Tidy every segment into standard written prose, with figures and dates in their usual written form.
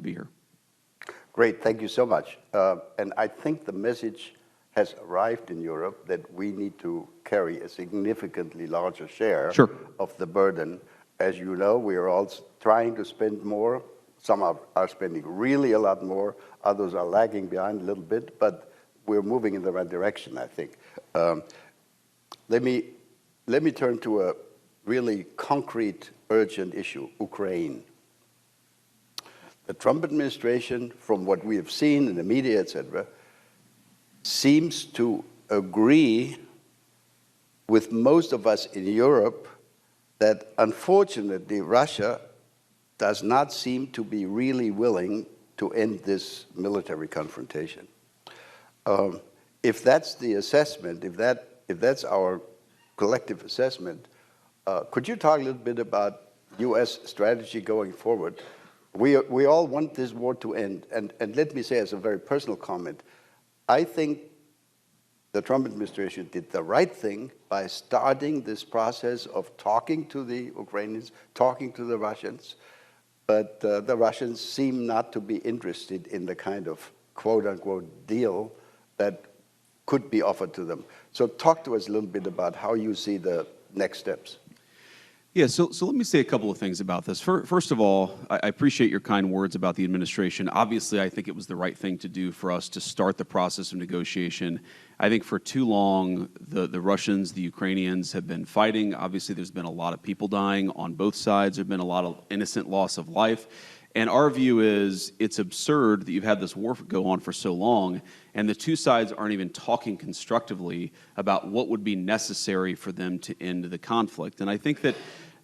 be here. Great, thank you so much. And I think the message has arrived in Europe that we need to carry a significantly larger share of the burden. As you know, we are all trying to spend more. Some are spending really a lot more. Others are lagging behind a little bit, but we're moving in the right direction, I think. Let me turn to a really concrete, urgent issue, Ukraine. The Trump administration, from what we have seen in the media, etc., seems to agree with most of us in Europe that, unfortunately, Russia does not seem to be really willing to end this military confrontation. If that's the assessment, if that's our collective assessment, could you talk a little bit about U.S. strategy going forward? We all want this war to end, and let me say as a very personal comment, I think the Trump administration did the right thing by starting this process of talking to the Ukrainians, talking to the Russians, but the Russians seem not to be interested in the kind of quote-unquote deal that could be offered to them. So talk to us a little bit about how you see the next steps. Yeah, so let me say a couple of things about this. First of all, I appreciate your kind words about the administration. Obviously, I think it was the right thing to do for us to start the process of negotiation. I think for too long, the Russians, the Ukrainians have been fighting. Obviously, there's been a lot of people dying on both sides. There's been a lot of innocent loss of life. And our view is it's absurd that you've had this war go on for so long, and the two sides aren't even talking constructively about what would be necessary for them to end the conflict. And I think that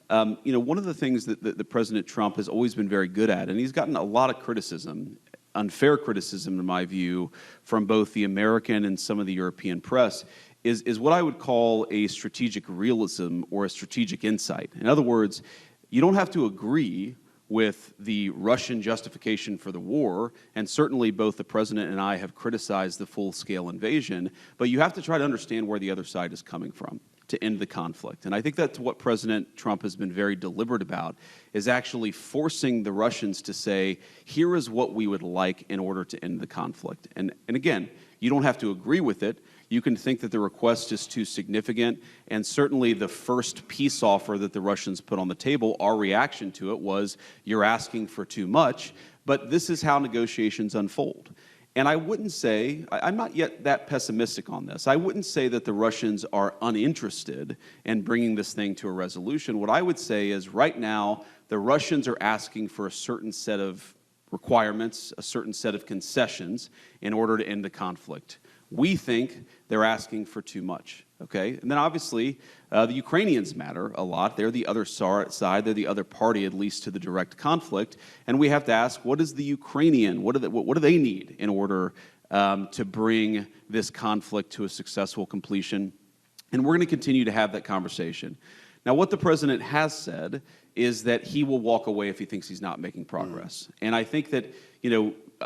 one of the things that President Trump has always been very good at, and he's gotten a lot of criticism, unfair criticism in my view, from both the American and some of the European press, is what I would call a strategic realism or a strategic insight. In other words, you don't have to agree with the Russian justification for the war, and certainly both the president and I have criticized the full-scale invasion, but you have to try to understand where the other side is coming from to end the conflict. And I think that's what President Trump has been very deliberate about, is actually forcing the Russians to say, here is what we would like in order to end the conflict. And again, you don't have to agree with it. You can think that the request is too significant, and certainly the first peace offer that the Russians put on the table, our reaction to it was, you're asking for too much, but this is how negotiations unfold. And I wouldn't say, I'm not yet that pessimistic on this, I wouldn't say that the Russians are uninterested in bringing this thing to a resolution. What I would say is right now, the Russians are asking for a certain set of requirements, a certain set of concessions in order to end the conflict. We think they're asking for too much, okay? And then obviously, the Ukrainians matter a lot. They're the other side. They're the other party, at least to the direct conflict. And we have to ask, what is the Ukrainian, what do they need in order to bring this conflict to a successful completion? And we're going to continue to have that conversation. Now, what the president has said is that he will walk away if he thinks he's not making progress. And I think that,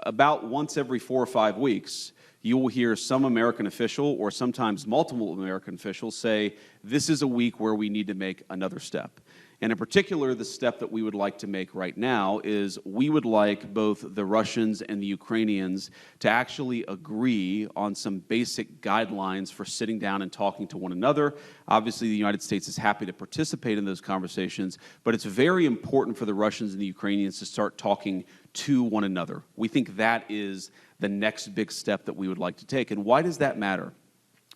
about once every 4 or 5 weeks, you will hear some American official or sometimes multiple American officials say, this is a week where we need to make another step. And in particular, the step that we would like to make right now is we would like both the Russians and the Ukrainians to actually agree on some basic guidelines for sitting down and talking to one another. Obviously, the United States is happy to participate in those conversations, but it's very important for the Russians and the Ukrainians to start talking to one another. We think that is the next big step that we would like to take. And why does that matter?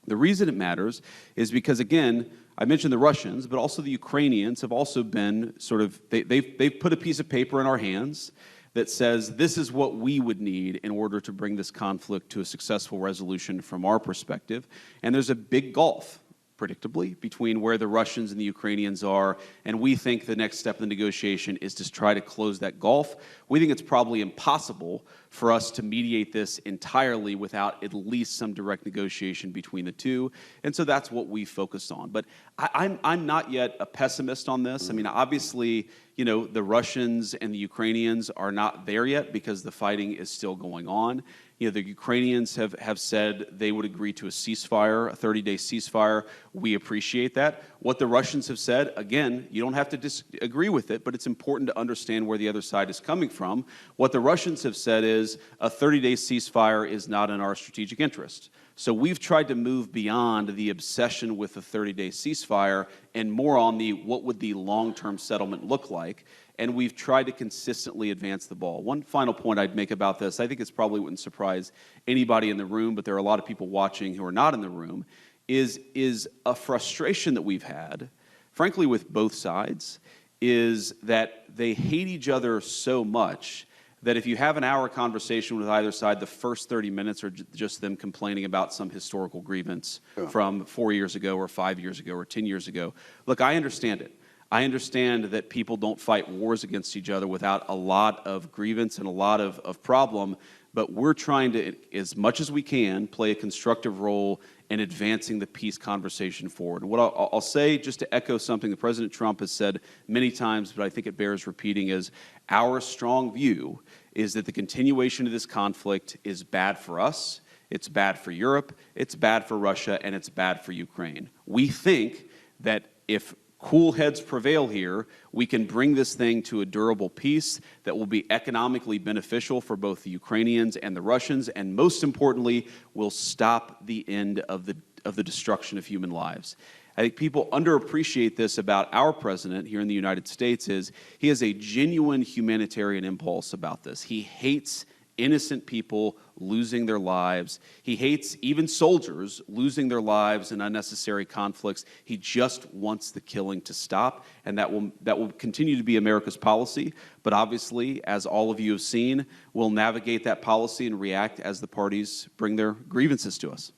The reason it matters is because, again, I mentioned the Russians, but also the Ukrainians have also been sort of, they've put a piece of paper in our hands that says this is what we would need in order to bring this conflict to a successful resolution from our perspective. And there's a big gulf, predictably, between where the Russians and the Ukrainians are, and we think the next step in the negotiation is to try to close that gulf. We think it's probably impossible for us to mediate this entirely without at least some direct negotiation between the two, and so that's what we focused on. But I'm not yet a pessimist on this. I mean, obviously, you know, the Russians and the Ukrainians are not there yet because the fighting is still going on. You know, the Ukrainians have said they would agree to a ceasefire, a 30-day ceasefire. We appreciate that. What the Russians have said, again, you don't have to disagree with it, but it's important to understand where the other side is coming from. What the Russians have said is a 30-day ceasefire is not in our strategic interest. So we've tried to move beyond the obsession with the 30-day ceasefire and more on the what would the long-term settlement look like, and we've tried to consistently advance the ball. One final point I'd make about this, I think it's probably wouldn't surprise anybody in the room, but there are a lot of people watching who are not in the room, is a frustration that we've had, frankly with both sides, is that they hate each other so much that if you have an hour conversation with either side, the first 30 minutes are just them complaining about some historical grievance from 4 years ago or 5 years ago or 10 years ago. Look, I understand it. I understand that people don't fight wars against each other without a lot of grievance and a lot of problem, but we're trying to, as much as we can, play a constructive role in advancing the peace conversation forward. And what I'll say, just to echo something that President Trump has said many times, but I think it bears repeating, is our strong view is that the continuation of this conflict is bad for us, it's bad for Europe, it's bad for Russia, and it's bad for Ukraine. We think that if cool heads prevail here, we can bring this thing to a durable peace that will be economically beneficial for both the Ukrainians and the Russians, and most importantly, will stop the end of the destruction of human lives. I think people underappreciate this about our president here in the United States is he has a genuine humanitarian impulse about this. He hates innocent people losing their lives. He hates even soldiers losing their lives in unnecessary conflicts. He just wants the killing to stop, and that will continue to be America's policy. But obviously, as all of you have seen, we'll navigate that policy and react as the parties bring their grievances to us.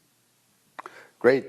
Great.